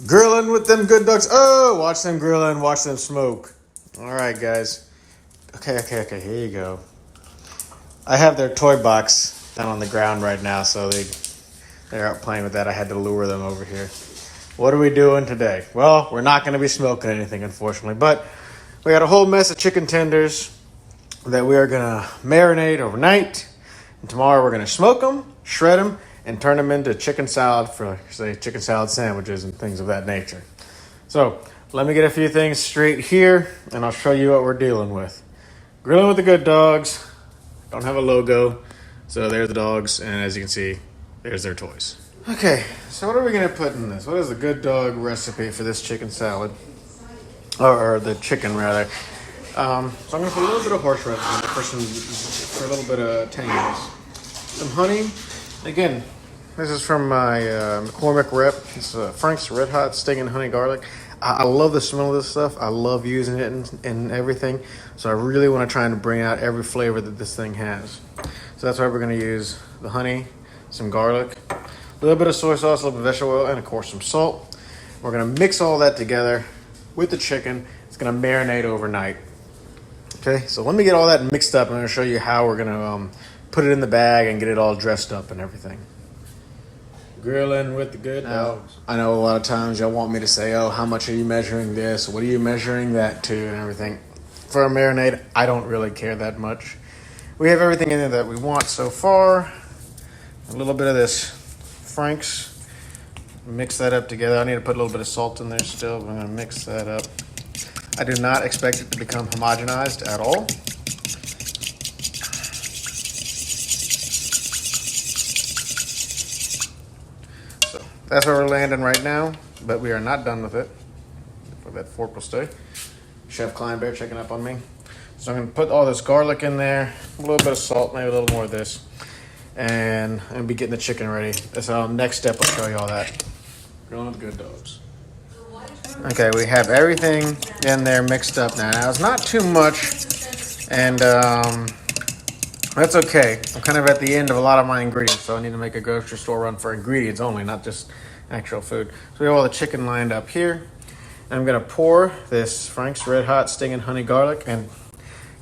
Grilling with them good dogs. Oh, watch them grilling, watch them smoke. All right, guys. Okay, here you go. I have their toy box down on the ground right now, so they're out playing with that. I had to lure them over here. What are we doing today? Well, we're not going to be smoking anything, unfortunately, but we got a whole mess of chicken tenders that we are going to marinate overnight. And tomorrow we're going to smoke them, shred them, and turn them into chicken salad for, say, chicken salad sandwiches and things of that nature. So let me get a few things straight here, and I'll show you what we're dealing with. Grilling with the good dogs. Don't have a logo, so there's the dogs, and as you can see, there's their toys. Okay, so what are we going to put in this? What is the good dog recipe for this chicken salad? Or the chicken, rather. So I'm going to put a little bit of horseradish in it for a little bit of tanginess. Some honey. Again, this is from my McCormick rep. It's Frank's Red Hot Stingin Honey Garlic. I love the smell of this stuff. I love using it in everything. So I really want to try and bring out every flavor that this thing has. So that's why we're going to use the honey, some garlic, a little bit of soy sauce, a little bit of vegetable oil, and of course some salt. We're going to mix all that together with the chicken. It's going to marinate overnight. Okay, so let me get all that mixed up. I'm going to show you how we're going to put it in the bag and get it all dressed up and everything. Grilling with the good dogs. I know a lot of times y'all want me to say, oh, how much are you measuring this? What are you measuring that to and everything? For a marinade, I don't really care that much. We have everything in there that we want so far. A little bit of this Frank's. Mix that up together. I need to put a little bit of salt in there still, but I'm going to mix that up. I do not expect it to become homogenized at all. So that's where we're landing right now, but we are not done with it. For that fork will stay. Chef Kleine Bear checking up on me. So I'm going to put all this garlic in there, a little bit of salt, maybe a little more of this, and I'm going to be getting the chicken ready. That's our next step. I'll show you all that. Grilling with good dogs. Okay, we have everything in there mixed up now. Now, it's not too much, and that's okay. I'm kind of at the end of a lot of my ingredients, so I need to make a grocery store run for ingredients only, not just actual food. So we have all the chicken lined up here. And I'm going to pour this Frank's Red Hot Stingin Honey Garlic. And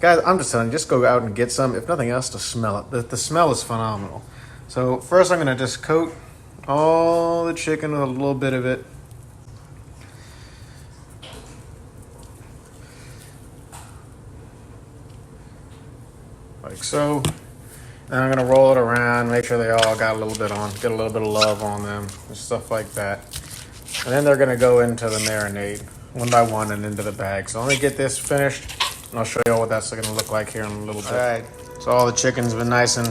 guys, I'm just telling you, just go out and get some, if nothing else, to smell it. The smell is phenomenal. So first I'm going to just coat all the chicken with a little bit of it. Like so. And I'm going to roll it around, make sure they all got a little bit on, get a little bit of love on them, and stuff like that. And then they're going to go into the marinade one by one and into the bag. So let me get this finished, and I'll show you all what that's going to look like here in a little bit. All right, so all the chicken's been nice and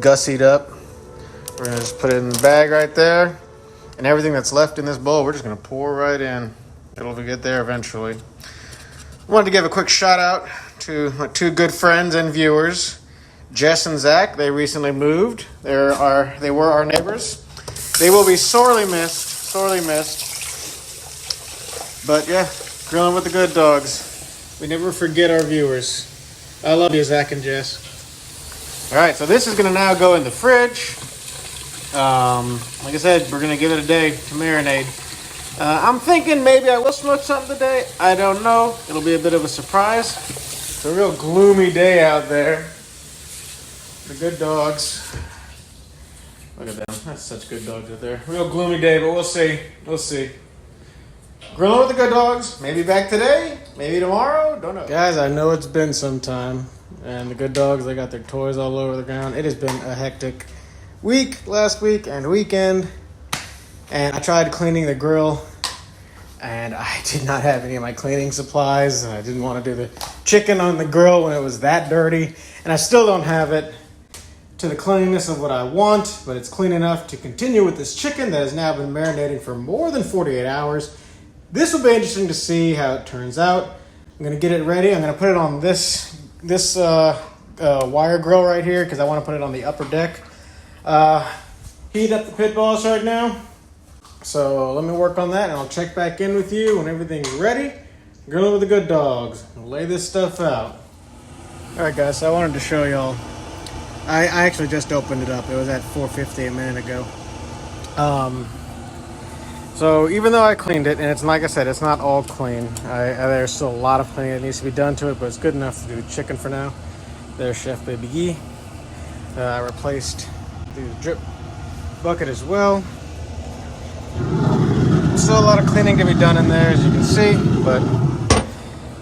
gussied up. We're going to just put it in the bag right there. And everything that's left in this bowl, we're just going to pour right in. It'll get there eventually. I wanted to give a quick shout out to my two good friends and viewers, Jess and Zach. They recently moved. They were our neighbors. They will be sorely missed. But yeah, grilling with the good dogs. We never forget our viewers. I love you, Zach and Jess. All right, so this is going to now go in the fridge. Like I said, we're going to give it a day to marinate. I'm thinking maybe I will smoke something today. I don't know. It'll be a bit of a surprise. It's a real gloomy day out there. The good dogs. Look at them. That's such good dogs out there. Real gloomy day, but we'll see. We'll see. Grilling with the good dogs. Maybe back today. Maybe tomorrow. Don't know. Guys, I know it's been some time. And the good dogs, they got their toys all over the ground. It has been a hectic week, last week, and weekend. And I tried cleaning the grill. And I did not have any of my cleaning supplies. And I didn't want to do the chicken on the grill when it was that dirty. And I still don't have it to the cleanliness of what I want, but it's clean enough to continue with this chicken that has now been marinating for more than 48 hours. This will be interesting to see how it turns out. I'm going to get it ready. I'm going to put it on this wire grill right here because I want to put it on the upper deck. Heat up the pit balls right now. So let me work on that and I'll check back in with you when everything's ready. Grilling with the good dogs. I'll lay this stuff out. All right, guys, so I wanted to show y'all. I actually just opened it up. It was at 4:50 a minute ago. So even though I cleaned it, and it's like I said, it's not all clean. There's still a lot of cleaning that needs to be done to it, but it's good enough to do chicken for now. There's Chef Baby Yee. I replaced the drip bucket as well. Still a lot of cleaning to be done in there, as you can see, but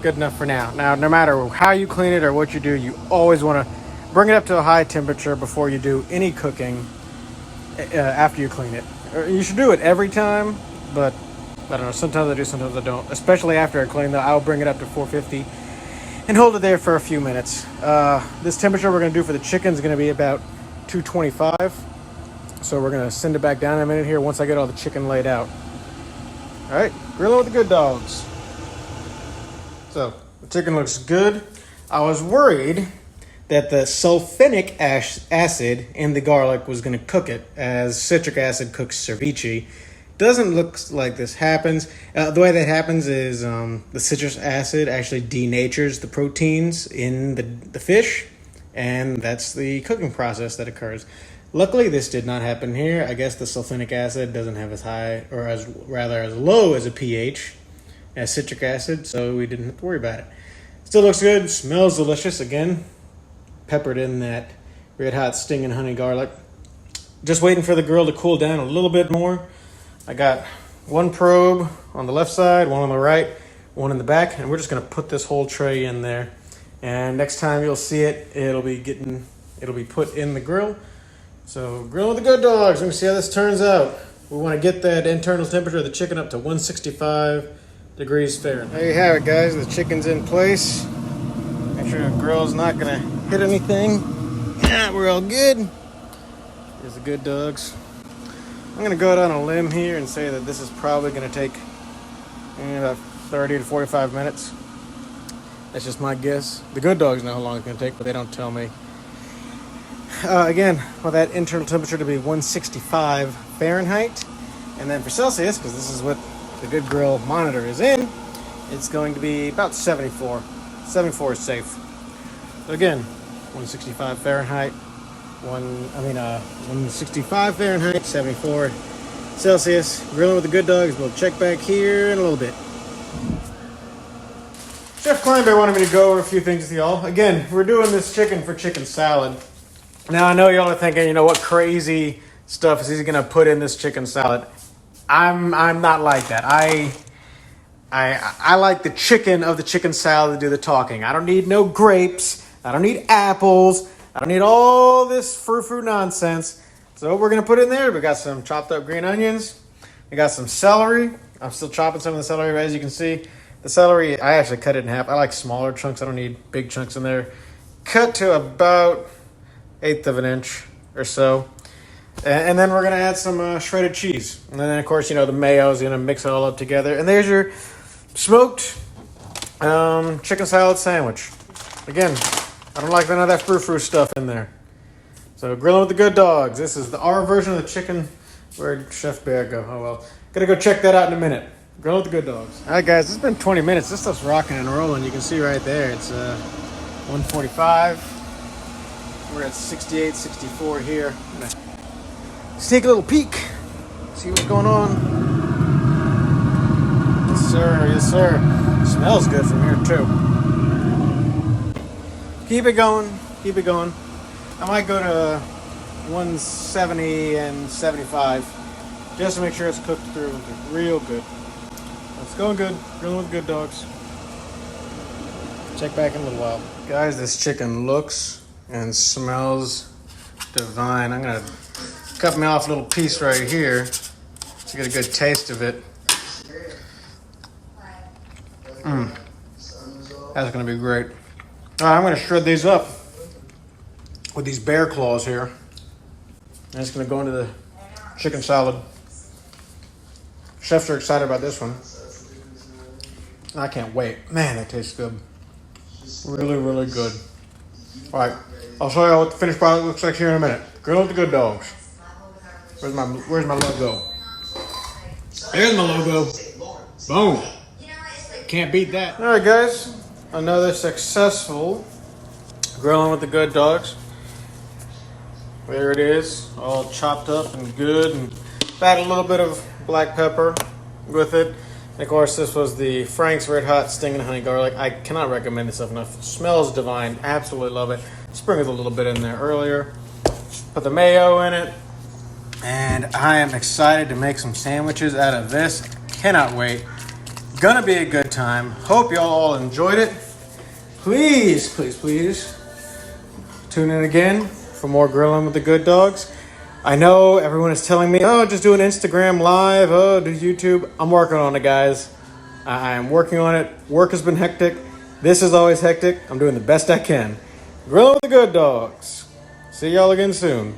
good enough for now. Now, no matter how you clean it or what you do, you always want to bring it up to a high temperature before you do any cooking after you clean it. You should do it every time, but I don't know, sometimes I do, sometimes I don't. Especially after I clean, though, I'll bring it up to 450 and hold it there for a few minutes. This temperature we're going to do for the chicken is going to be about 225. So we're going to send it back down in a minute here once I get all the chicken laid out. All right, grilling with the good dogs. So the chicken looks good. I was worried that the sulfonic acid in the garlic was going to cook it, as citric acid cooks ceviche. Doesn't look like this happens. The way that happens is the citrus acid actually denatures the proteins in the fish, and that's the cooking process that occurs. Luckily, this did not happen here. I guess the sulfonic acid doesn't have as high, or as low as a pH as citric acid, so we didn't have to worry about it. Still looks good, smells delicious. Again, peppered in that red hot Stingin Honey Garlic. Just waiting for the grill to cool down a little bit more. I got one probe on the left side, one on the right, one in the back, and we're just gonna put this whole tray in there. And next time you'll see it, it'll be put in the grill. So grilling with the good dogs. Let me see how this turns out. We want to get that internal temperature of the chicken up to 165 degrees Fahrenheit. There you have it, guys. The chicken's in place. Make sure the grill's not gonna hit anything. Yeah, we're all good. Here's the good dogs. I'm gonna go out on a limb here and say that this is probably gonna take about 30 to 45 minutes. That's just my guess. The good dogs know how long it's gonna take, but they don't tell me. Again, for that internal temperature to be 165 Fahrenheit, and then for Celsius, because this is what the good grill monitor is in, it's going to be about 74. 74 is safe. So again, 165 Fahrenheit, 165 Fahrenheit, 74 Celsius. Grilling with the good dogs. We'll check back here in a little bit. Chef Kleine Bear wanted me to go over a few things with y'all. Again, we're doing this chicken for chicken salad. Now, I know y'all are thinking, what crazy stuff is he going to put in this chicken salad? I'm not like that. I like the chicken of the chicken salad to do the talking. I don't need no grapes. I don't need apples. I don't need all this frou-frou nonsense. So what we're going to put in there, we got some chopped up green onions. We got some celery. I'm still chopping some of the celery, as you can see. The celery, I actually cut it in half. I like smaller chunks. I don't need big chunks in there. Cut to about 1/8 of an inch or so. And then we're going to add some shredded cheese. And then, of course, the mayo is going to mix it all up together. And there's your smoked chicken salad sandwich. Again, I don't like none of that frou-frou stuff in there. So grilling with the good dogs. This is our version of the chicken. Where'd Chef Bear go? Oh, well. Gonna go check that out in a minute. Grilling with the good dogs. All right, guys. It's been 20 minutes. This stuff's rocking and rolling. You can see right there. It's 145. We're at 68, 64 here. I'm gonna sneak a little peek. See what's going on. Yes, sir. Yes, sir. Smells good from here, too. Keep it going. Keep it going. I might go to 170 and 75 just to make sure it's cooked through real good. It's going good. Grilling with good dogs. Check back in a little while. Guys, this chicken looks and smells divine. I'm going to cut me off a little piece right here to get a good taste of it. That's going to be great. All right, I'm going to shred these up with these bear claws here. And it's going to go into the chicken salad. Chefs are excited about this one. I can't wait. Man, that tastes good. Really, really good. All right, I'll show you what the finished product looks like here in a minute. Grill with the good dogs. Where's my logo? There's my logo. Boom. Can't beat that. All right, guys. Another successful grilling with the good dogs. There it is, all chopped up and good. And add a little bit of black pepper. with it. And of course, this was the Frank's Red Hot Stingin Honey Garlic. I cannot recommend this enough. It smells divine. Absolutely love it. Sprinkled a little bit in there earlier. Put the mayo in it. And I am excited to make some sandwiches out of this. Cannot wait. Gonna be a good time. Hope y'all all enjoyed it. Please, please, please tune in again for more Grilling with the Good Dogs. I know everyone is telling me, oh, just do an Instagram live, oh, do YouTube. I'm working on it, guys. I am working on it. Work has been hectic. This is always hectic. I'm doing the best I can. Grilling with the Good Dogs. See y'all again soon.